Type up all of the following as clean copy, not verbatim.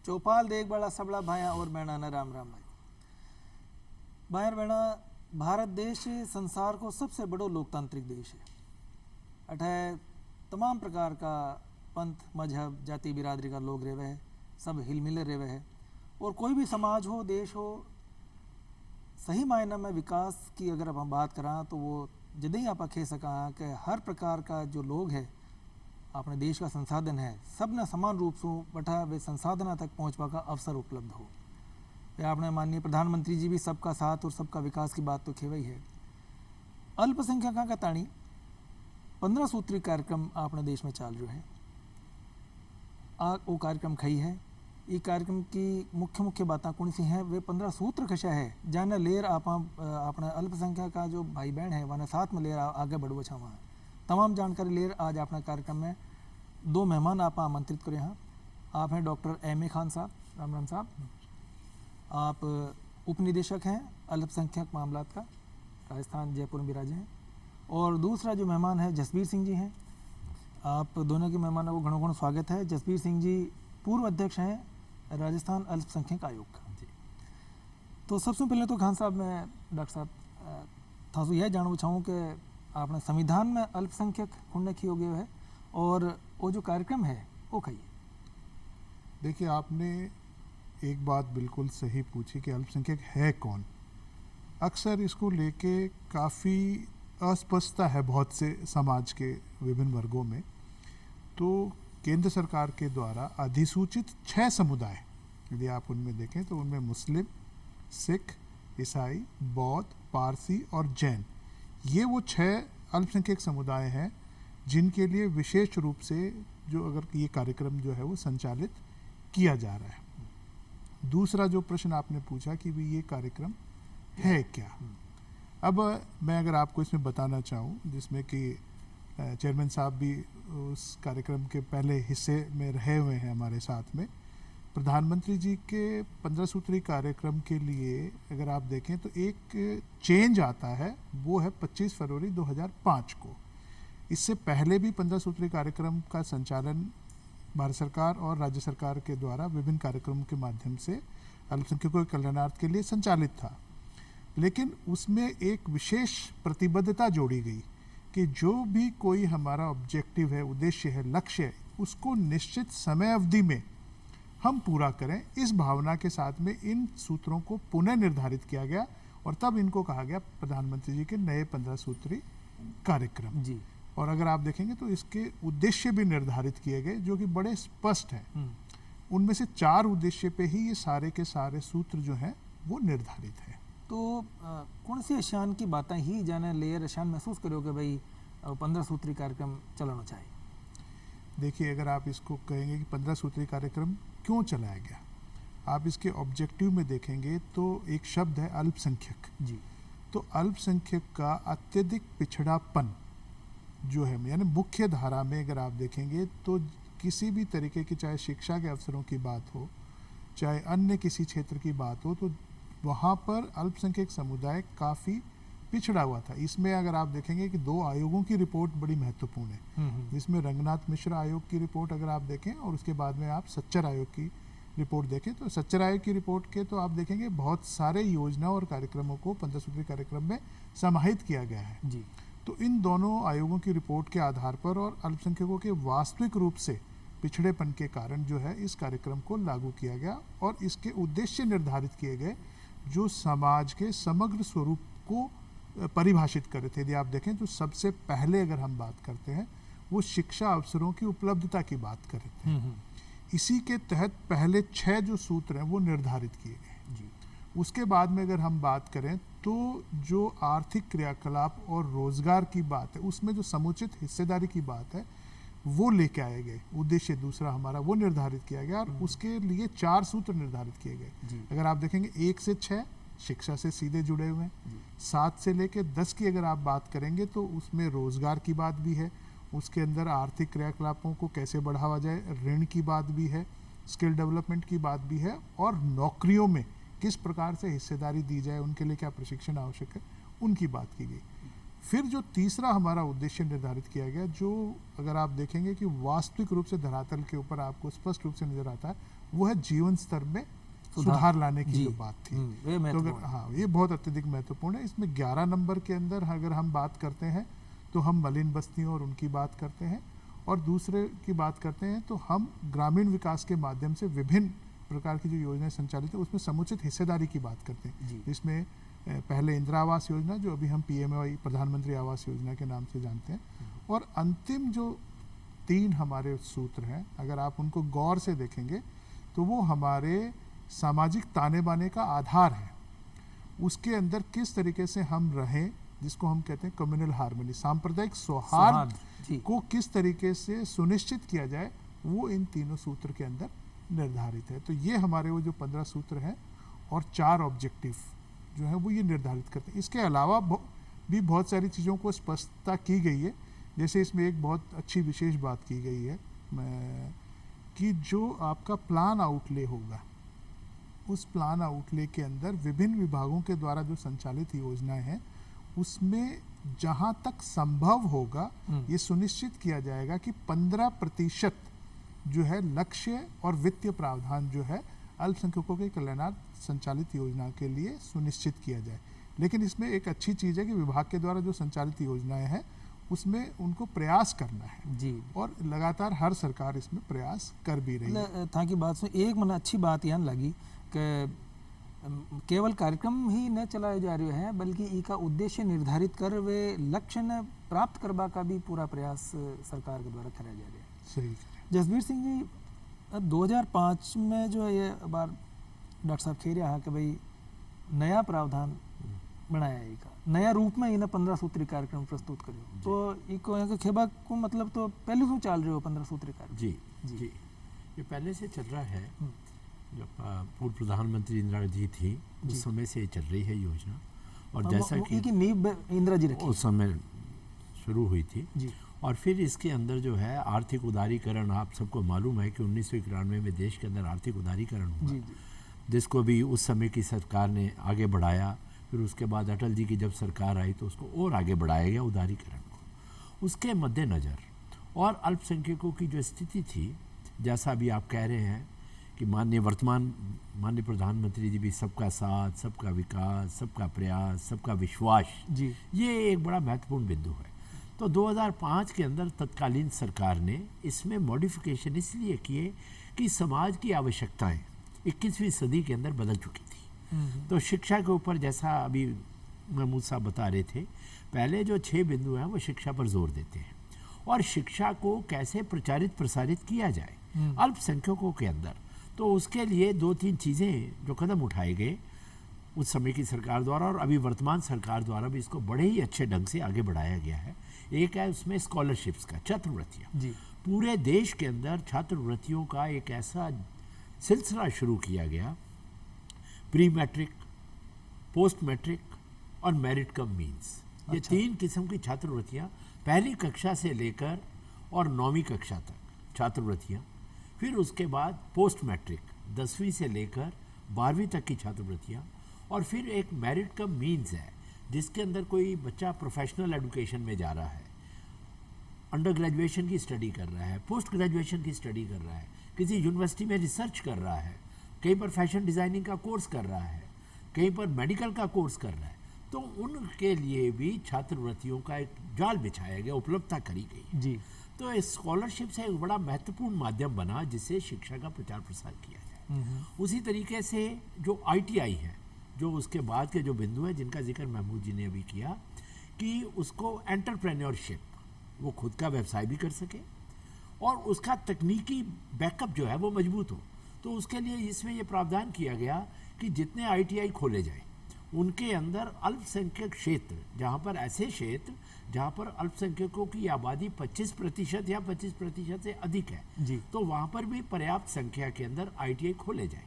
चौपाल देख बड़ा सबड़ा भाया और बहना न राम राम भाई भाई बहना भारत देश संसार को सबसे बड़ो लोकतांत्रिक देश है। अठे तमाम प्रकार का पंथ मजहब जाति बिरादरी का लोग रहे हैं, सब हिल मिले रहे हैं। और कोई भी समाज हो देश हो सही मायने में विकास की अगर हम बात करा तो वो जदे ही आप कह सका कि हर प्रकार का जो लोग है अपने देश का संसाधन है सब ने समान रूप से बटा वे संसाधना तक पहुँचवा का अवसर उपलब्ध हो। आपने माननीय प्रधानमंत्री जी भी सबका साथ और सबका विकास की बात तो खेवई है। अल्पसंख्यकों का ताणी 15 सूत्री कार्यक्रम अपने देश में चाल रहा है। वो कार्यक्रम खई है। ये कार्यक्रम की मुख्य बातें कौन सी हैं वे 15 सूत्र कशा है जाने लेर आप अपने अल्पसंख्यक का जो भाई बहन है वह साथ में लेर आगे बढ़ो छा तमाम जानकारी लेर आज अपने कार्यक्रम में दो मेहमान आप आमंत्रित करें हैं। आप हैं डॉक्टर एम.ए. खान साहब, राम राम साहब। आप उपनिदेशक हैं अल्पसंख्यक मामलात का, राजस्थान जयपुर में विराजे हैं। और दूसरा जो मेहमान है जसबीर सिंह जी हैं। आप दोनों के मेहमानों को घणो स्वागत है। जसबीर सिंह जी पूर्व अध्यक्ष हैं राजस्थान अल्पसंख्यक आयोग का जी। तो सबसे पहले तो खान साहब मैं डॉक्टर साहब थासु यह जानना चाहूँ कि आपने संविधान में अल्पसंख्यक खुणने की हो गया है और वो जो कार्यक्रम है वो कही। देखिए, आपने एक बात बिल्कुल सही पूछी कि अल्पसंख्यक है कौन। अक्सर इसको लेके काफ़ी अस्पष्टता है बहुत से समाज के विभिन्न वर्गों में। तो केंद्र सरकार के द्वारा अधिसूचित 6 समुदाय यदि आप उनमें देखें तो उनमें मुस्लिम, सिख, ईसाई, बौद्ध, पारसी और जैन, ये वो 6 अल्पसंख्यक समुदाय हैं जिनके लिए विशेष रूप से जो अगर ये कार्यक्रम जो है वो संचालित किया जा रहा है। दूसरा जो प्रश्न आपने पूछा कि भी ये कार्यक्रम है क्या, अब मैं अगर आपको इसमें बताना चाहूँ, जिसमें कि चेयरमैन साहब भी उस कार्यक्रम के पहले हिस्से में रहे हुए हैं हमारे साथ में। प्रधानमंत्री जी के 15 सूत्री कार्यक्रम के लिए अगर आप देखें तो एक चेंज आता है, वो है 25 फरवरी 2005 को। इससे पहले भी 15 सूत्री कार्यक्रम का संचालन भारत सरकार और राज्य सरकार के द्वारा विभिन्न कार्यक्रमों के माध्यम से अल्पसंख्यकों के कल्याणार्थ के लिए संचालित था। लेकिन उसमें एक विशेष प्रतिबद्धता जोड़ी गई कि जो भी कोई हमारा ऑब्जेक्टिव है, उद्देश्य है, लक्ष्य है, उसको निश्चित समय अवधि में हम पूरा करें। इस भावना के साथ में इन सूत्रों को पुनः निर्धारित किया गया और तब इनको कहा गया प्रधानमंत्री जी के नए 15 सूत्री कार्यक्रम जी। और अगर आप देखेंगे तो इसके उद्देश्य भी निर्धारित किए गए जो कि बड़े स्पष्ट हैं। उनमें से 4 उद्देश्य पे ही ये सारे के सारे सूत्र जो हैं वो निर्धारित है। तो कौन सी अशान की बातें ही जाने लेयर अशान महसूस करो कि भाई 15 सूत्री कार्यक्रम चलाना चाहिए? देखिए, अगर आप इसको कहेंगे कि 15 सूत्री कार्यक्रम क्यों चलाया गया, आप इसके ऑब्जेक्टिव में देखेंगे तो एक शब्द है अल्पसंख्यक जी। तो अल्पसंख्यक का अत्यधिक पिछड़ापन जो है, यानी मुख्य धारा में अगर आप देखेंगे तो किसी भी तरीके की, चाहे शिक्षा के अवसरों की बात हो, चाहे अन्य किसी क्षेत्र की बात हो, तो वहाँ पर अल्पसंख्यक समुदाय काफ़ी पिछड़ा हुआ था। इसमें अगर आप देखेंगे कि 2 आयोगों की रिपोर्ट बड़ी महत्वपूर्ण है, जिसमें रंगनाथ मिश्र आयोग की रिपोर्ट अगर आप देखें और उसके बाद में आप सच्चर आयोग की रिपोर्ट देखें, तो सच्चर आयोग की रिपोर्ट के तो आप देखेंगे बहुत सारे योजना और कार्यक्रमों को 15 सूत्री कार्यक्रम में समाहित किया गया है जी। तो इन दोनों आयोगों की रिपोर्ट के आधार पर और अल्पसंख्यकों के वास्तविक रूप से पिछड़ेपन के कारण जो है इस कार्यक्रम को लागू किया गया और इसके उद्देश्य निर्धारित किए गए जो समाज के समग्र स्वरूप को परिभाषित कर रहे थे। यदि आप देखें तो सबसे पहले अगर हम बात करते हैं वो शिक्षा अवसरों की उपलब्धता की बात कर रहे थे। इसी के तहत पहले 6 जो सूत्र हैं वो निर्धारित किए गए जी। उसके बाद में अगर हम बात करें तो जो आर्थिक क्रियाकलाप और रोजगार की बात है उसमें जो समुचित हिस्सेदारी की बात है वो लेके आए गए। उद्देश्य दूसरा हमारा वो निर्धारित किया गया और उसके लिए 4 सूत्र निर्धारित किए गए। अगर आप देखेंगे 1 से 6 शिक्षा से सीधे जुड़े हुए हैं, 7 से लेकर 10 की अगर आप बात करेंगे तो उसमें रोजगार की बात भी है, उसके अंदर आर्थिक क्रियाकलापों को कैसे बढ़ावा जाए, ऋण की बात भी है, स्किल डेवलपमेंट की बात भी है और नौकरियों में किस प्रकार से हिस्सेदारी दी जाए, उनके लिए क्या प्रशिक्षण आवश्यक है, उनकी बात की गई। फिर जो तीसरा हमारा उद्देश्य निर्धारित किया गया, जो अगर आप देखेंगे कि वास्तविक रूप से धरातल के ऊपर आपको स्पष्ट रूप से नजर आता है, वो है जीवन स्तर में सुधार लाने की जो बात थी। तो अगर ये बहुत अत्यधिक महत्वपूर्ण है। इसमें 11 नंबर के अंदर अगर हम बात करते हैं तो हम मलिन बस्तियों और उनकी बात करते हैं, और दूसरे की बात करते हैं तो हम ग्रामीण विकास के माध्यम से विभिन्न प्रकार की जो योजनाएं संचालित है उसमें समुचित हिस्सेदारी की बात करते हैं। इसमें पहले इंदिरा आवास योजना, जो अभी हम PMAY प्रधानमंत्री आवास योजना के नाम से जानते हैं, और अंतिम जो 3 हमारे सूत्र हैं, अगर आप उनको गौर से देखेंगे तो वो हमारे सामाजिक ताने बाने का आधार है। उसके अंदर किस तरीके से हम रहें, जिसको हम कहते हैं कम्युनल हार्मनी, सांप्रदायिक सौहार्द को किस तरीके से सुनिश्चित किया जाए, वो इन तीनों सूत्र के अंदर निर्धारित है। तो ये हमारे वो जो 15 सूत्र हैं और 4 ऑब्जेक्टिव जो है वो ये निर्धारित करते हैं। इसके अलावा भी बहुत सारी चीज़ों को स्पष्टता की गई है। जैसे इसमें एक बहुत अच्छी विशेष बात की गई है कि जो आपका प्लान आउटले होगा, उस प्लान आउटले के अंदर विभिन्न विभागों के द्वारा जो संचालित योजनाएं हैं उसमें जहां तक संभव होगा ये सुनिश्चित किया जाएगा कि 15% जो है लक्ष्य और वित्तीय प्रावधान जो है अल्पसंख्यकों के कल्याणार्थ संचालित योजना के लिए सुनिश्चित किया जाए। लेकिन इसमें एक अच्छी चीज़ है कि विभाग के द्वारा जो संचालित योजनाएं हैं उसमें उनको प्रयास करना है जी, और लगातार हर सरकार इसमें प्रयास कर भी रही है। था की बात सुन, एक मन अच्छी बात यहाँ लगी कि केवल कार्यक्रम ही न चलाए जा रहे हैं, बल्कि इसका उद्देश्य निर्धारित कर वे लक्ष्य न प्राप्त करवा का भी पूरा प्रयास सरकार के द्वारा करा जा रहा है। सही। जसबीर सिंह जी, 2005 में जो है ये बार डॉक्टर साहब खेरिया हाँ कि भाई नया प्रावधान बनाया का नया रूप में इन्हें 15 सूत्री कार्यक्रम प्रस्तुत करियो, तो इको खेबा को मतलब तो पहले से चल रहे हो 15 सूत्री कार्यक्रम? जी जी ये पहले से चल रहा है। जब पूर्व प्रधानमंत्री इंदिरा जी थी उस समय से चल रही है योजना, और जैसा कि नींव इंदिरा जी रखी उस समय शुरू हुई थी जी। और फिर इसके अंदर जो है आर्थिक उदारीकरण, आप सबको मालूम है कि 1991 में देश के अंदर आर्थिक उदारीकरण हुआ, जिसको भी उस समय की सरकार ने आगे बढ़ाया। फिर उसके बाद अटल जी की जब सरकार आई तो उसको और आगे बढ़ाया गया उदारीकरण को। उसके मद्देनज़र और अल्पसंख्यकों की जो स्थिति थी, जैसा अभी आप कह रहे हैं कि माननीय प्रधानमंत्री जी भी सबका साथ, सबका विकास, सबका प्रयास, सबका विश्वास जी, ये एक बड़ा महत्वपूर्ण बिंदु है। तो 2005 के अंदर तत्कालीन सरकार ने इसमें मॉडिफिकेशन इसलिए किए कि समाज की आवश्यकताएं 21वीं सदी के अंदर बदल चुकी थी। तो शिक्षा के ऊपर, जैसा अभी महमूद साहब बता रहे थे, पहले जो 6 बिंदु हैं वो शिक्षा पर जोर देते हैं, और शिक्षा को कैसे प्रचारित प्रसारित किया जाए अल्पसंख्यकों के अंदर। तो उसके लिए 2-3 चीज़ें जो कदम उठाए गए उस समय की सरकार द्वारा, और अभी वर्तमान सरकार द्वारा भी इसको बड़े ही अच्छे ढंग से आगे बढ़ाया गया है। एक है उसमें स्कॉलरशिप्स का, छात्रवृत्तियाँ जी। पूरे देश के अंदर छात्रवृत्तियों का एक ऐसा सिलसिला शुरू किया गया, प्री मैट्रिक, पोस्ट मैट्रिक और मेरिट कम मीन्स, ये 3 किस्म की छात्रवृत्तियाँ पहली कक्षा से लेकर और 9वीं कक्षा तक छात्रवृत्तियाँ। फिर उसके बाद पोस्ट मैट्रिक 10वीं से लेकर 12वीं तक की छात्रवृत्तियाँ, और फिर एक मेरिट कम मीन्स है जिसके अंदर कोई बच्चा प्रोफेशनल एजुकेशन में जा रहा है, अंडर ग्रेजुएशन की स्टडी कर रहा है, पोस्ट ग्रेजुएशन की स्टडी कर रहा है, किसी यूनिवर्सिटी में रिसर्च कर रहा है, कहीं पर फैशन डिज़ाइनिंग का कोर्स कर रहा है, कहीं पर मेडिकल का कोर्स कर रहा है, तो उनके लिए भी छात्रवृत्तियों का एक जाल बिछाया गया, उपलब्धता करी गई जी। तो स्कॉलरशिप से एक बड़ा महत्वपूर्ण माध्यम बना जिससे शिक्षा का प्रचार प्रसार किया जाए। उसी तरीके से जो ITI है, जो उसके बाद के जो बिंदु है जिनका जिक्र महमूद जी ने अभी किया, कि उसको एंटरप्रेन्योरशिप, वो खुद का व्यवसाय भी कर सके और उसका तकनीकी बैकअप जो है वो मजबूत हो। तो उसके लिए इसमें ये प्रावधान किया गया कि जितने ITI खोले जाए उनके अंदर अल्पसंख्यक क्षेत्र, जहाँ पर ऐसे क्षेत्र जहाँ पर अल्पसंख्यकों की आबादी 25% या 25% से अधिक है जी, तो वहाँ पर भी पर्याप्त संख्या के अंदर ITI खोले जाए।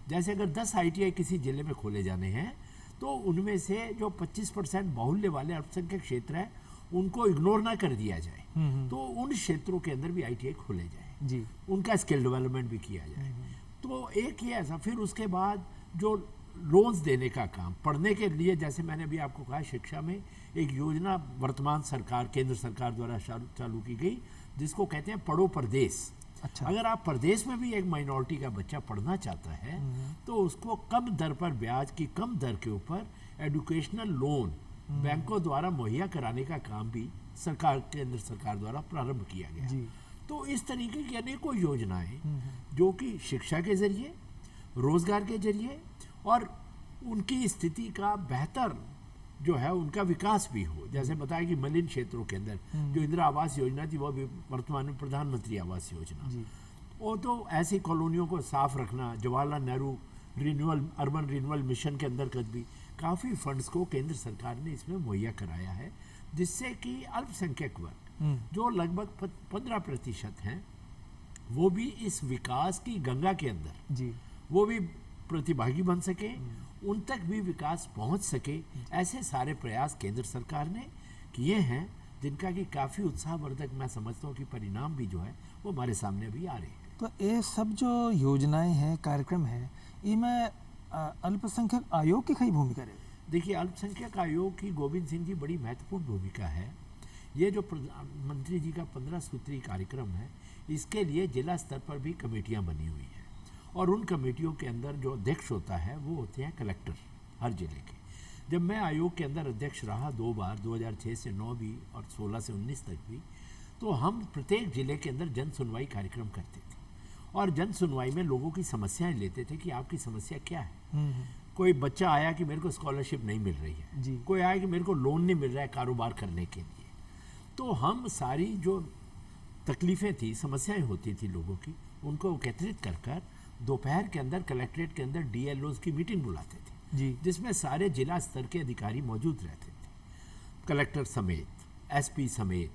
जैसे अगर 10 ITI किसी जिले में खोले जाने हैं तो उनमें से जो 25% बाहुल्य वाले अल्पसंख्यक क्षेत्र हैं उनको इग्नोर ना कर दिया जाए, तो उन क्षेत्रों के अंदर भी ITI खोले जाए जी, उनका स्किल डेवलपमेंट भी किया जाए। तो एक ये ऐसा, फिर उसके बाद जो लोन्स देने का काम पढ़ने के लिए, जैसे मैंने अभी आपको कहा शिक्षा में एक योजना वर्तमान सरकार, केंद्र सरकार द्वारा चालू की गई, जिसको कहते हैं पढ़ो परदेश। अच्छा। अगर आप प्रदेश में भी एक माइनॉरिटी का बच्चा पढ़ना चाहता है तो उसको कम दर पर, ब्याज की कम दर के ऊपर एजुकेशनल लोन बैंकों द्वारा मुहैया कराने का काम भी सरकार, केंद्र सरकार द्वारा प्रारंभ किया गया। जी। तो इस तरीके की अनेकों योजनाएं जो कि शिक्षा के जरिए, रोजगार के जरिए और उनकी स्थिति का बेहतर जो है उनका विकास भी हो। जैसे बताया कि मलिन क्षेत्रों के अंदर जो इंदिरा आवास योजना थी, वो भी वर्तमान में प्रधानमंत्री आवास योजना, वो तो ऐसी कॉलोनियों को साफ रखना, Jawaharlal Nehru urban renewal mission के अंतर्गत भी काफ़ी फंड्स को केंद्र सरकार ने इसमें मुहैया कराया है, जिससे कि अल्पसंख्यक वर्ग जो लगभग 15% हैं, वो भी इस विकास की गंगा के अंदर जी वो भी प्रतिभागी बन सके, उन तक भी विकास पहुंच सके। ऐसे सारे प्रयास केंद्र सरकार ने किए हैं, जिनका कि काफ़ी उत्साहवर्धक मैं समझता हूँ कि परिणाम भी जो है वो हमारे सामने भी आ रहे हैं। तो ये सब जो योजनाएं हैं, कार्यक्रम हैं, इनमें अल्पसंख्यक आयोग की कई भूमिका रही। देखिए, अल्पसंख्यक आयोग की गोविंद सिंह जी बड़ी महत्वपूर्ण भूमिका है। ये जो प्रधानमंत्री जी का 15 सूत्री कार्यक्रम है, इसके लिए जिला स्तर पर भी कमेटियाँ बनी हुई हैं और उन कमेटियों के अंदर जो अध्यक्ष होता है वो होते हैं कलेक्टर हर जिले के। जब मैं आयोग के अंदर अध्यक्ष रहा 2 बार, 2006 से 9 भी और 16 से 19 तक भी, तो हम प्रत्येक जिले के अंदर जन सुनवाई कार्यक्रम करते थे और जन सुनवाई में लोगों की समस्याएं लेते थे कि आपकी समस्या क्या है। कोई बच्चा आया कि मेरे को स्कॉलरशिप नहीं मिल रही है जी। कोई आया कि मेरे को लोन नहीं मिल रहा है कारोबार करने के लिए। तो हम सारी जो तकलीफ़ें थी, समस्याएं होती थी लोगों की, उनको एकत्रित कर कर दोपहर के अंदर कलेक्ट्रेट के अंदर DLOs की मीटिंग बुलाते थे जी। जिसमें सारे जिला स्तर के अधिकारी मौजूद रहते थे, कलेक्टर समेत, SP समेत,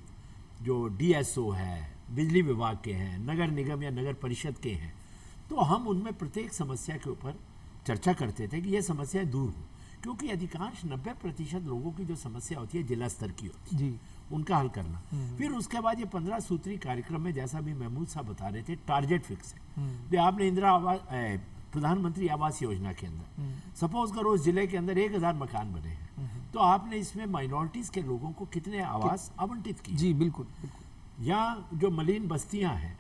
जो DSO है, बिजली विभाग के हैं, नगर निगम या नगर परिषद के हैं। तो हम उनमें प्रत्येक समस्या के ऊपर चर्चा करते थे कि ये समस्याएं दूर हो, क्योंकि अधिकांश 90% लोगों की जो समस्या होती है जिला स्तर की होती है, जी। उनका हल करना। फिर उसके बाद ये 15 सूत्री कार्यक्रम में, जैसा भी महमूद साहब बता रहे थे, टारगेट फिक्स है। जो आपने इंदिरा आवास, प्रधानमंत्री आवास योजना के अंदर सपोज करो उस जिले के अंदर 1000 मकान बने हैं, तो आपने इसमें माइनॉरिटीज़ के लोगों को कितने आवास आवंटित किए। जी बिल्कुल बिल्कुल। या जो मलिन बस्तियां हैं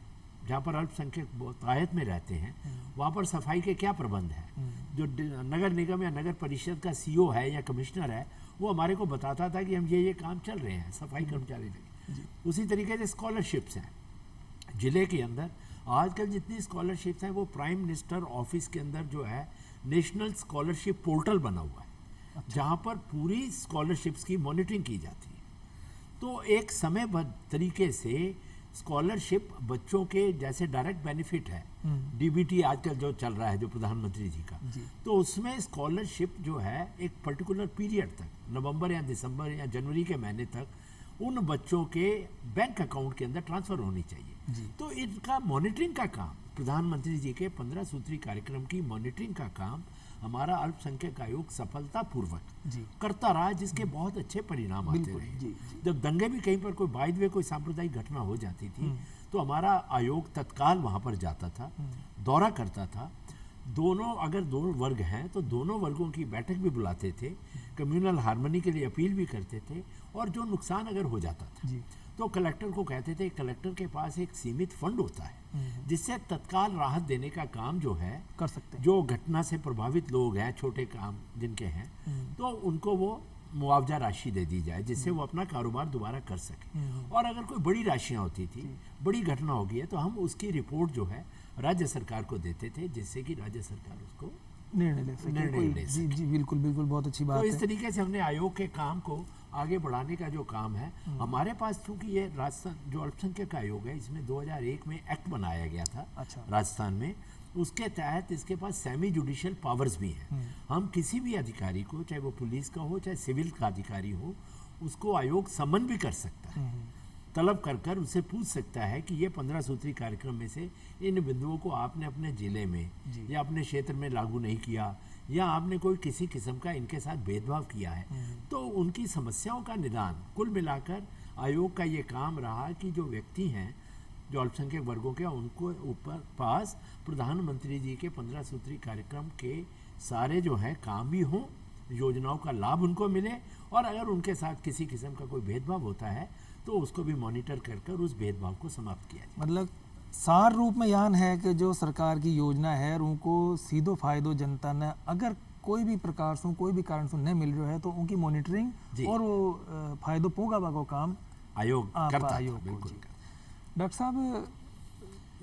जहाँ पर अल्पसंख्यक बहुतायत में रहते हैं, वहाँ पर सफाई के क्या प्रबंध है। जो नगर निगम या नगर परिषद का CO है या कमिश्नर है, वो हमारे को बताता था कि हम ये काम चल रहे हैं, सफाई कर्मचारी लगे। उसी तरीके से स्कॉलरशिप्स हैं जिले के अंदर। आजकल जितनी स्कॉलरशिप्स हैं वो प्राइम मिनिस्टर ऑफिस के अंदर जो है नेशनल स्कॉलरशिप पोर्टल बना हुआ है, जहाँ पर पूरी स्कॉलरशिप्स की मॉनिटरिंग की जाती है। तो एक समयबद्ध तरीके से स्कॉलरशिप बच्चों के, जैसे डायरेक्ट बेनिफिट है DBT आजकल जो चल रहा है जो प्रधानमंत्री जी का, तो उसमें स्कॉलरशिप जो है एक पर्टिकुलर पीरियड तक, नवंबर या दिसंबर या जनवरी के महीने तक, उन बच्चों के बैंक अकाउंट के अंदर ट्रांसफ़र होनी चाहिए। तो इनका मॉनिटरिंग का काम, प्रधानमंत्री जी के 15 सूत्री कार्यक्रम की मॉनिटरिंग का काम हमारा अल्पसंख्यक आयोग सफलतापूर्वक करता रहा, जिसके बहुत अच्छे परिणाम आते रहे। जब दंगे भी कहीं पर कोई बाय द वे कोई सांप्रदायिक घटना हो जाती थी, तो हमारा आयोग तत्काल वहाँ पर जाता था, दौरा करता था। अगर दो वर्ग हैं तो दोनों वर्गों की बैठक भी बुलाते थे, कम्युनल हार्मनी के लिए अपील भी करते थे, और जो नुकसान अगर हो जाता था तो कलेक्टर को कहते थे, कलेक्टर के पास एक सीमित फंड होता है जिससे तत्काल राहत देने का काम जो है कर सकते हैं। जो घटना से प्रभावित लोग हैं, छोटे काम जिनके हैं, तो उनको वो मुआवजा राशि दे दी जाए जिससे वो अपना कारोबार दोबारा कर सके। और अगर कोई बड़ी राशियां होती थी, बड़ी घटना हो गई है, तो हम उसकी रिपोर्ट जो है राज्य सरकार को देते थे, जिससे कि राज्य सरकार उसको निर्णय ले सके। जी जी बिल्कुल बिल्कुल, बहुत अच्छी बात तो है। इस तरीके से हमने आयोग के काम को आगे बढ़ाने का जो काम है हमारे पास, चूंकि ये राजस्थान जो अल्पसंख्यक आयोग है, इसमें 2001 में एक्ट बनाया गया था राजस्थान में, उसके तहत इसके पास सेमी जुडिशियल पावर्स भी हैं। हम किसी भी अधिकारी को, चाहे वो पुलिस का हो चाहे सिविल का अधिकारी हो, उसको आयोग समन भी कर सकता है, तलब कर कर उससे पूछ सकता है कि ये 15 सूत्री कार्यक्रम में से इन बिंदुओं को आपने अपने जिले में या अपने क्षेत्र में लागू नहीं किया, या आपने कोई किसी किस्म का इनके साथ भेदभाव किया है। तो उनकी समस्याओं का निदान, कुल मिलाकर आयोग का ये काम रहा कि जो व्यक्ति हैं जो अल्पसंख्यक वर्गों के, उनको ऊपर पास प्रधानमंत्री जी के 15 सूत्री कार्यक्रम के सारे जो हैं काम भी हों योजनाओं का लाभ उनको मिले, और अगर उनके साथ किसी किस्म का कोई भेदभाव होता है तो उसको भी मॉनिटर कर उस भेदभाव को समाप्त किया जाए। मतलब सार रूप में यान है कि जो सरकार की योजना है उनको सीधो फायदो जनता ने अगर कोई भी प्रकार से कोई भी कारण से नहीं मिल रहा है तो उनकी मॉनिटरिंग और वो फायदो पोगा को काम आयोग करता है। आयोग बिल्कुल। डॉक्टर साहब,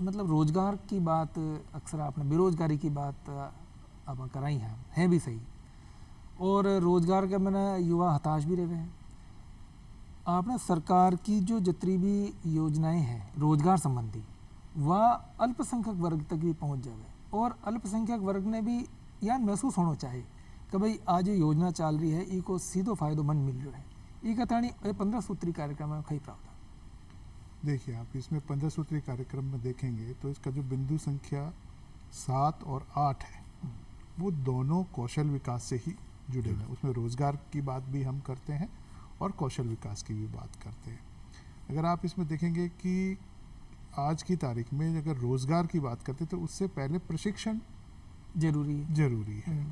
मतलब रोजगार की बात अक्सर आपने बेरोजगारी की बात आप कराई है भी सही, और रोजगार के मैंने युवा हताश भी रहे हैं। आपने सरकार की जो जितनी भी योजनाएं हैं रोजगार संबंधी वह अल्पसंख्यक वर्ग तक भी पहुंच जाए, और अल्पसंख्यक वर्ग ने भी यार महसूस होना चाहिए कि भाई आज ये योजना चल रही है इको सीधो फायदो मन मिल रहा है। ये कथानी 15 सूत्री कार्यक्रम में कई प्रावधान। देखिए, आप इसमें 15 सूत्री कार्यक्रम में देखेंगे तो इसका जो बिंदु संख्या 7 और 8 है वो दोनों कौशल विकास से ही जुड़े हुए हैं। उसमें रोजगार की बात भी हम करते हैं और कौशल विकास की भी बात करते हैं। अगर आप इसमें देखेंगे कि आज की तारीख में अगर रोजगार की बात करते तो उससे पहले प्रशिक्षण जरूरी है।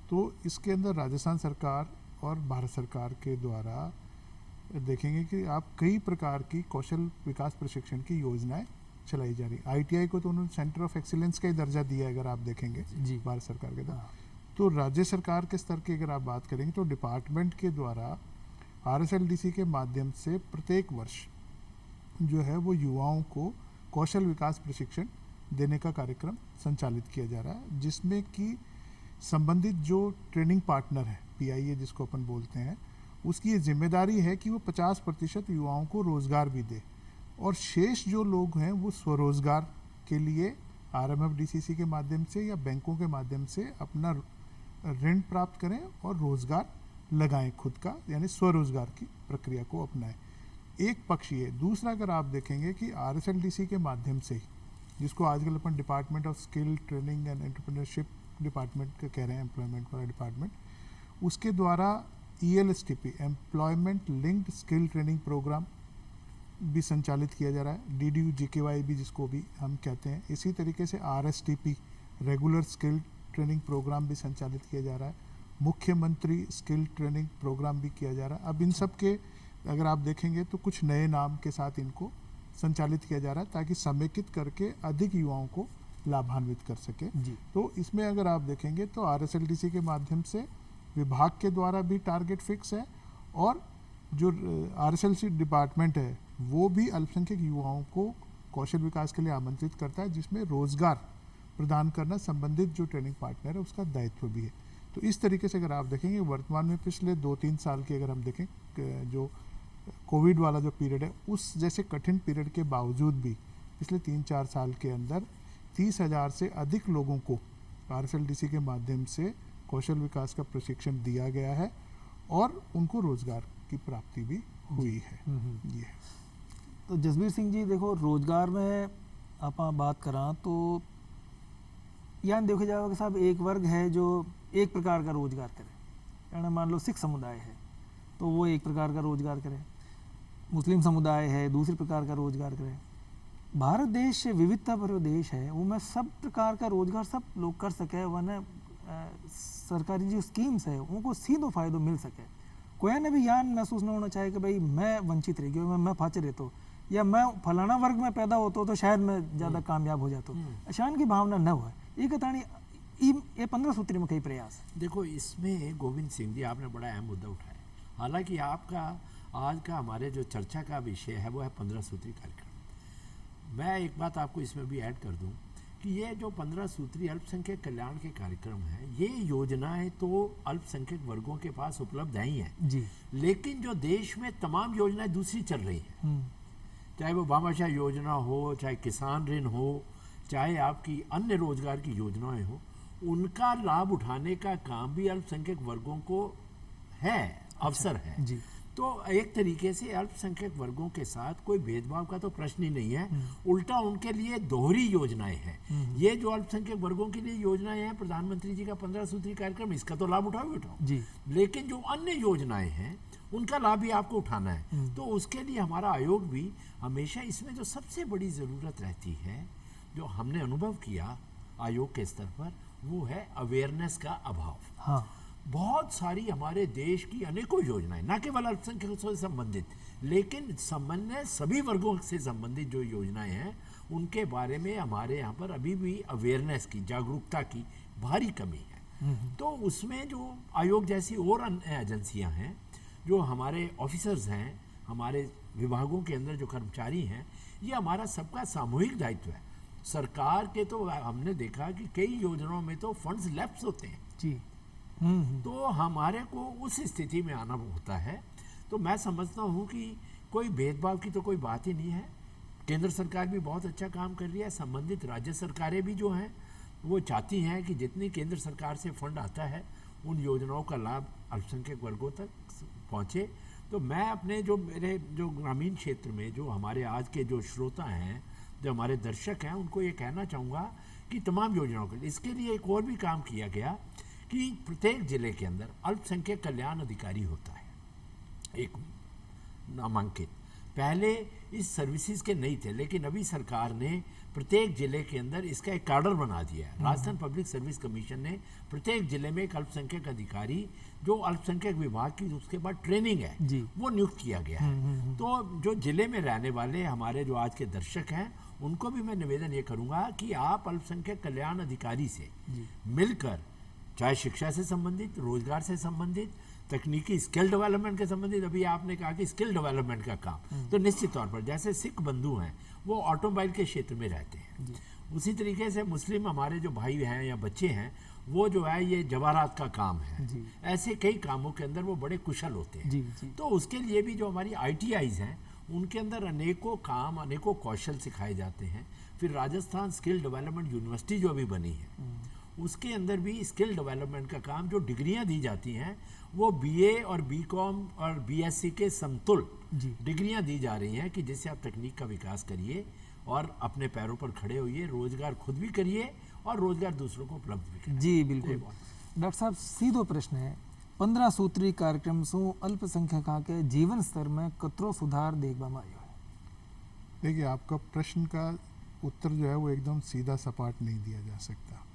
तो इसके अंदर राजस्थान सरकार और भारत सरकार के द्वारा देखेंगे कि आप कई प्रकार की कौशल विकास प्रशिक्षण की योजनाएं चलाई जा रही। ITI को तो उन्होंने सेंटर ऑफ एक्सीलेंस का ही दर्जा दिया है अगर आप देखेंगे भारत सरकार के द्वारा। तो राज्य सरकार के स्तर की अगर आप बात करेंगे तो डिपार्टमेंट के द्वारा RSLDC के माध्यम से प्रत्येक वर्ष जो है वो युवाओं को कौशल विकास प्रशिक्षण देने का कार्यक्रम संचालित किया जा रहा है, जिसमें कि संबंधित जो ट्रेनिंग पार्टनर है PIA जिसको अपन बोलते हैं, उसकी ये जिम्मेदारी है कि वो 50% युवाओं को रोजगार भी दे, और शेष जो लोग हैं वो स्वरोजगार के लिए RMFDCC के माध्यम से या बैंकों के माध्यम से अपना ऋण प्राप्त करें और रोजगार लगाएं खुद का, यानी स्वरोजगार की प्रक्रिया को अपनाएं। एक पक्ष ये। दूसरा, अगर आप देखेंगे कि RSLDC के माध्यम से ही, जिसको आजकल अपन department of skill training and entrepreneurship department का कह रहे हैं, एम्प्लॉयमेंट वाला डिपार्टमेंट, उसके द्वारा ELSTP employment linked skill training programme भी संचालित किया जा रहा है। DDU GKY भी जिसको भी हम कहते हैं। इसी तरीके से RSTP regular skill training programme भी संचालित किया जा रहा है। मुख्यमंत्री स्किल ट्रेनिंग प्रोग्राम भी किया जा रहा है। अब इन सब के अगर आप देखेंगे तो कुछ नए नाम के साथ इनको संचालित किया जा रहा है ताकि समेकित करके अधिक युवाओं को लाभान्वित कर सके। तो इसमें अगर आप देखेंगे तो RSLDC के माध्यम से विभाग के द्वारा भी टारगेट फिक्स है, और जो RSLC डिपार्टमेंट है वो भी अल्पसंख्यक युवाओं को कौशल विकास के लिए आमंत्रित करता है, जिसमें रोजगार प्रदान करना संबंधित जो ट्रेनिंग पार्टनर है उसका दायित्व भी है। तो इस तरीके से अगर आप देखेंगे वर्तमान में पिछले 2-3 साल की अगर हम देखें, जो कोविड वाला जो पीरियड है उस जैसे कठिन पीरियड के बावजूद भी पिछले 3-4 साल के अंदर 30,000 से अधिक लोगों को RSLDC के माध्यम से कौशल विकास का प्रशिक्षण दिया गया है और उनको रोजगार की प्राप्ति भी हुई है। ये तो जसबीर सिंह जी, देखो रोजगार में आप बात करा तो यहाँ देखा जाएगा कि साहब एक वर्ग है जो एक प्रकार का रोजगार करे, यानी मान लो सिख समुदाय है तो वो एक प्रकार का रोजगार करे, मुस्लिम समुदाय है दूसरे प्रकार का रोजगार करे। भारत देश विविधता भरा देश है, वो में सब प्रकार का रोजगार सब लोग कर सके, वरना सरकारी जो स्कीम्स है उनको सीधो फायदो मिल सके। कोई ने भी यहाँ महसूस न होना चाहिए कि भाई मैं वंचित रह गया, मैं फाचे रहता हूँ या मैं फलाना वर्ग में पैदा होता हूँ तो शायद मैं ज़्यादा कामयाब हो जाता हूँ, अशान की भावना न हो। ये कथानी ये 15 सूत्री में कई प्रयास। देखो, इसमें गोविंद सिंह जी आपने बड़ा अहम मुद्दा उठाया। हालांकि आपका आज का हमारे जो चर्चा का विषय है वो है 15 सूत्री कार्यक्रम। मैं एक बात आपको इसमें भी ऐड कर दूं कि ये जो 15 सूत्री अल्पसंख्यक कल्याण के कार्यक्रम है, ये योजनाएं तो अल्पसंख्यक वर्गों के पास उपलब्ध हैं ही हैं जी, लेकिन जो देश में तमाम योजनाएं दूसरी चल रही हैं, चाहे वो भामाशाह योजना हो, चाहे किसान ऋण हो, चाहे आपकी अन्य रोजगार की योजनाएं हो, उनका लाभ उठाने का काम भी अल्पसंख्यक वर्गों को है, अवसर है जी। तो एक तरीके से अल्पसंख्यक वर्गों के साथ कोई भेदभाव का तो प्रश्न ही नहीं है, उल्टा उनके लिए दोहरी योजनाएं हैं। ये जो अल्पसंख्यक वर्गों के लिए योजनाएं हैं, प्रधानमंत्री जी का 15 सूत्री कार्यक्रम, इसका तो लाभ उठाओ जी, लेकिन जो अन्य योजनाएं हैं उनका लाभ भी आपको उठाना है। तो उसके लिए हमारा आयोग भी हमेशा, इसमें जो सबसे बड़ी ज़रूरत रहती है, जो हमने अनुभव किया आयोग के स्तर पर, वो है अवेयरनेस का अभाव। हाँ। बहुत सारी हमारे देश की अनेकों योजनाएं, ना केवल अल्पसंख्यकों से संबंधित, लेकिन सामान्य सभी वर्गों से संबंधित जो योजनाएं हैं उनके बारे में हमारे यहाँ पर अभी भी अवेयरनेस की, जागरूकता की भारी कमी है। तो उसमें जो आयोग जैसी और अन्य एजेंसियां हैं, जो हमारे ऑफिसर्स हैं, हमारे विभागों के अंदर जो कर्मचारी हैं, ये हमारा सबका सामूहिक दायित्व है। सरकार के तो हमने देखा कि कई योजनाओं में तो फंड्स लैप्स होते हैं जी। तो हमारे को उस स्थिति में आना होता है। तो मैं समझता हूँ कि कोई भेदभाव की तो कोई बात ही नहीं है। केंद्र सरकार भी बहुत अच्छा काम कर रही है, संबंधित राज्य सरकारें भी जो हैं वो चाहती हैं कि जितनी केंद्र सरकार से फंड आता है उन योजनाओं का लाभ अल्पसंख्यक वर्गों तक पहुँचे। तो मैं अपने जो मेरे जो ग्रामीण क्षेत्र में जो हमारे आज के जो श्रोता हैं, जो हमारे दर्शक हैं, उनको ये कहना चाहूँगा कि तमाम योजनाओं के लिए, इसके लिए एक और भी काम किया गया कि प्रत्येक जिले के अंदर अल्पसंख्यक कल्याण अधिकारी होता है, एक नामांकित। पहले इस सर्विसेज के नहीं थे, लेकिन अभी सरकार ने प्रत्येक जिले के अंदर इसका एक कार्डर बना दिया है। राजस्थान पब्लिक सर्विस कमीशन ने प्रत्येक जिले में एक अल्पसंख्यक अधिकारी, जो अल्पसंख्यक विभाग की उसके बाद ट्रेनिंग है, वो नियुक्त किया गया है। तो जो जिले में रहने वाले हमारे जो आज के दर्शक हैं, उनको भी मैं निवेदन ये करूँगा कि आप अल्पसंख्यक कल्याण अधिकारी से मिलकर, चाहे शिक्षा से संबंधित, रोजगार से संबंधित, तकनीकी स्किल डेवलपमेंट के संबंधित, अभी आपने कहा कि स्किल डेवलपमेंट का काम, तो निश्चित तौर पर जैसे सिख बंधु हैं वो ऑटोमोबाइल के क्षेत्र में रहते हैं, उसी तरीके से मुस्लिम हमारे जो भाई हैं या बच्चे हैं वो जो है ये जवाहरात का काम है, ऐसे कई कामों के अंदर वो बड़े कुशल होते हैं। तो उसके लिए भी जो हमारी ITIs हैं उनके अंदर अनेकों काम, अनेकों कौशल सिखाए जाते हैं। फिर राजस्थान स्किल डेवलपमेंट यूनिवर्सिटी जो अभी बनी है उसके अंदर भी स्किल डेवलपमेंट का काम, जो डिग्रियां दी जाती हैं वो BA और BCom और BSc के समतुल्य डिग्रियां दी जा रही हैं कि जिससे आप तकनीक का विकास करिए और अपने पैरों पर खड़े होइए, रोजगार खुद भी करिए और रोजगार दूसरों को उपलब्ध भी करिए। जी बिल्कुल। डॉक्टर साहब, सीधो प्रश्न है, 15 सूत्री कार्यक्रम से अल्पसंख्यकों के जीवन स्तर में कतरो सुधार देखने में आयो है? देखिए, आपका प्रश्न का उत्तर जो है वो एकदम सीधा सपाट नहीं दिया जा सकता।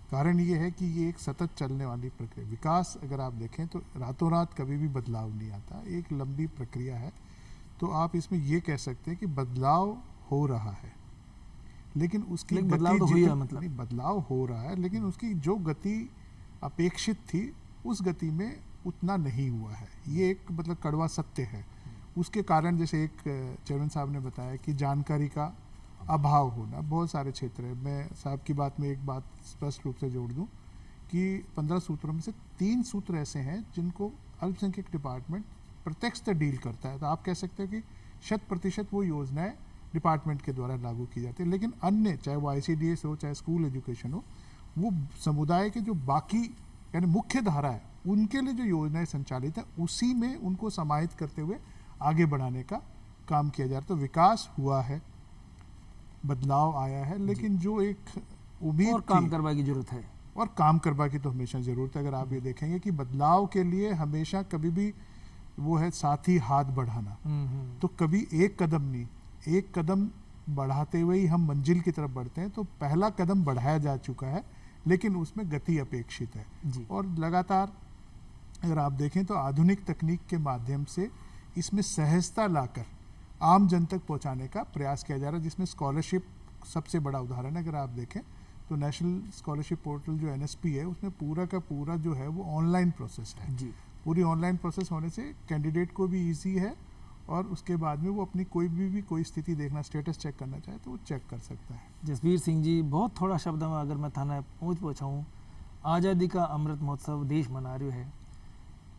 कारण ये है कि ये एक सतत चलने वाली प्रक्रिया, विकास अगर आप देखें तो रातों रात कभी भी बदलाव नहीं आता, एक लंबी प्रक्रिया है। तो आप इसमें ये कह सकते हैं कि बदलाव हो रहा है, लेकिन उसकी गति, बदलाव तो हुई है, मतलब बदलाव हो रहा है, लेकिन उसकी जो गति अपेक्षित थी उस गति में उतना नहीं हुआ है। ये एक मतलब कड़वा सत्य है। उसके कारण जैसे एक चेयरमैन साहब ने बताया कि जानकारी का अभाव होना बहुत सारे क्षेत्र है। मैं साहब की बात में एक बात स्पष्ट रूप से जोड़ दूं कि 15 सूत्रों में से 3 सूत्र ऐसे हैं जिनको अल्पसंख्यक डिपार्टमेंट प्रत्यक्षतः डील करता है। तो आप कह सकते हो कि 100% वो योजनाएं डिपार्टमेंट के द्वारा लागू की जाती है, लेकिन अन्य, चाहे वो ICDS हो, चाहे स्कूल एजुकेशन हो, वो समुदाय के जो बाकी यानी मुख्य धारा है उनके लिए जो योजनाएं संचालित है उसी में उनको समाहित करते हुए आगे बढ़ाने का काम किया जा रहा है। तो विकास हुआ है, बदलाव आया है, लेकिन जो एक उम्मीद और काम करवा की जरूरत है, और काम करवा की तो हमेशा जरूरत है। अगर आप ये देखेंगे कि बदलाव के लिए हमेशा कभी भी वो है साथी हाथ बढ़ाना, तो कभी एक कदम नहीं, एक कदम बढ़ाते हुए ही हम मंजिल की तरफ बढ़ते हैं। तो पहला कदम बढ़ाया जा चुका है, लेकिन उसमें गति अपेक्षित है। और लगातार अगर आप देखें तो आधुनिक तकनीक के माध्यम से इसमें सहजता लाकर आम जन तक पहुंचाने का प्रयास किया जा रहा है, जिसमें स्कॉलरशिप सबसे बड़ा उदाहरण है। अगर आप देखें तो नेशनल स्कॉलरशिप पोर्टल जो NSP है उसमें पूरा का पूरा जो है वो ऑनलाइन प्रोसेस है। पूरी ऑनलाइन प्रोसेस होने से कैंडिडेट को भी इजी है और उसके बाद में वो अपनी कोई स्थिति देखना, स्टेटस चेक करना चाहे तो वो चेक कर सकता है। जसबीर सिंह जी, बहुत थोड़ा शब्द में अगर मैं थाना पहुँचाऊँ, आज़ादी का अमृत महोत्सव देश मना रही है,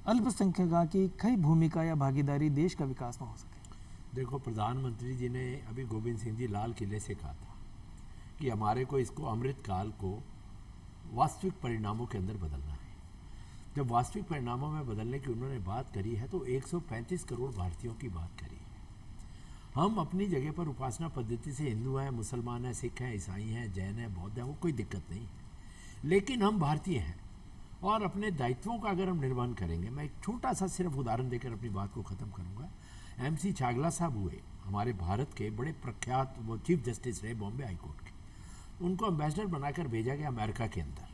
अल्पसंख्यकों की कई भूमिका या भागीदारी देश का विकास में हो सके? देखो, प्रधानमंत्री जी ने अभी गोविंद सिंह जी लाल किले से कहा था कि हमारे को इसको अमृत काल को वास्तविक परिणामों के अंदर बदलना है। जब वास्तविक परिणामों में बदलने की उन्होंने बात करी है तो 135 करोड़ भारतीयों की बात करी है। हम अपनी जगह पर उपासना पद्धति से हिंदू हैं, मुसलमान हैं, सिख हैं, ईसाई हैं, जैन हैं, बौद्ध हैं, वो कोई दिक्कत नहीं है, लेकिन हम भारतीय हैं और अपने दायित्वों का अगर हम निर्वहन करेंगे, मैं एक छोटा सा सिर्फ उदाहरण देकर अपनी बात को ख़त्म करूँगा। MC छागला साहब हुए हमारे भारत के बड़े प्रख्यात, वो चीफ जस्टिस रहे बॉम्बे हाई कोर्ट के, उनको एम्बेसडर बनाकर भेजा गया अमेरिका के अंदर।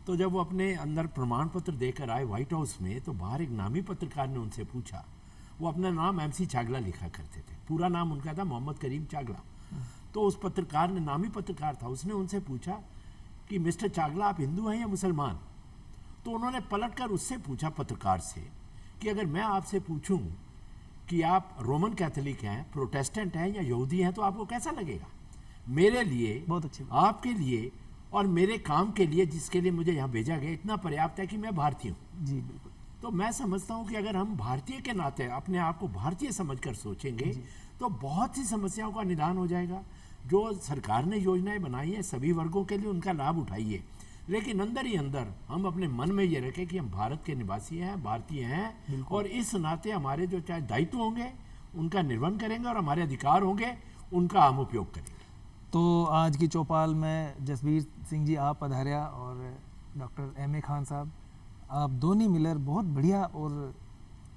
तो जब वो अपने अंदर प्रमाण पत्र देकर आए व्हाइट हाउस में, तो बाहर एक नामी पत्रकार ने उनसे पूछा, वो अपना नाम MC चागला लिखा करते थे, पूरा नाम उनका था मोहम्मद करीम चागला। तो उस पत्रकार ने, नामी पत्रकार था, उसने उनसे पूछा कि मिस्टर चागला आप हिंदू हैं या मुसलमान? तो उन्होंने पलटकर उससे पूछा, पत्रकार से, कि अगर मैं आपसे पूछूं कि आप रोमन कैथोलिक हैं, प्रोटेस्टेंट हैं या यहूदी हैं, तो आपको कैसा लगेगा? मेरे लिए, बहुत अच्छी, आपके लिए और मेरे काम के लिए, जिसके लिए मुझे यहाँ भेजा गया, इतना पर्याप्त है कि मैं भारतीय हूँ। जी बिल्कुल। तो मैं समझता हूँ कि अगर हम भारतीय के नाते अपने आप को भारतीय समझकर सोचेंगे तो बहुत सी समस्याओं का निदान हो जाएगा। जो सरकार ने योजनाएं बनाई हैं सभी वर्गों के लिए, उनका लाभ उठाइए, लेकिन अंदर ही अंदर हम अपने मन में ये रखें कि हम भारत के निवासी हैं, भारतीय हैं, और इस नाते हमारे जो चाहे दायित्व होंगे उनका निर्वहन करेंगे और हमारे अधिकार होंगे उनका हम उपयोग करेंगे। तो आज की चौपाल में जसबीर सिंह जी आप पधारिया और डॉक्टर M.A. खान साहब, आप दोनों मिलकर बहुत बढ़िया और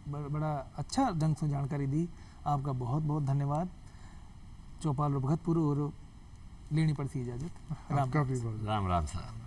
बड़ा अच्छा ढंग से जानकारी दी। आपका बहुत बहुत धन्यवाद। चौपाल और भगतपुर और लेनी पड़ती इजाज़त। आपका भी बहुत राम राम साहब।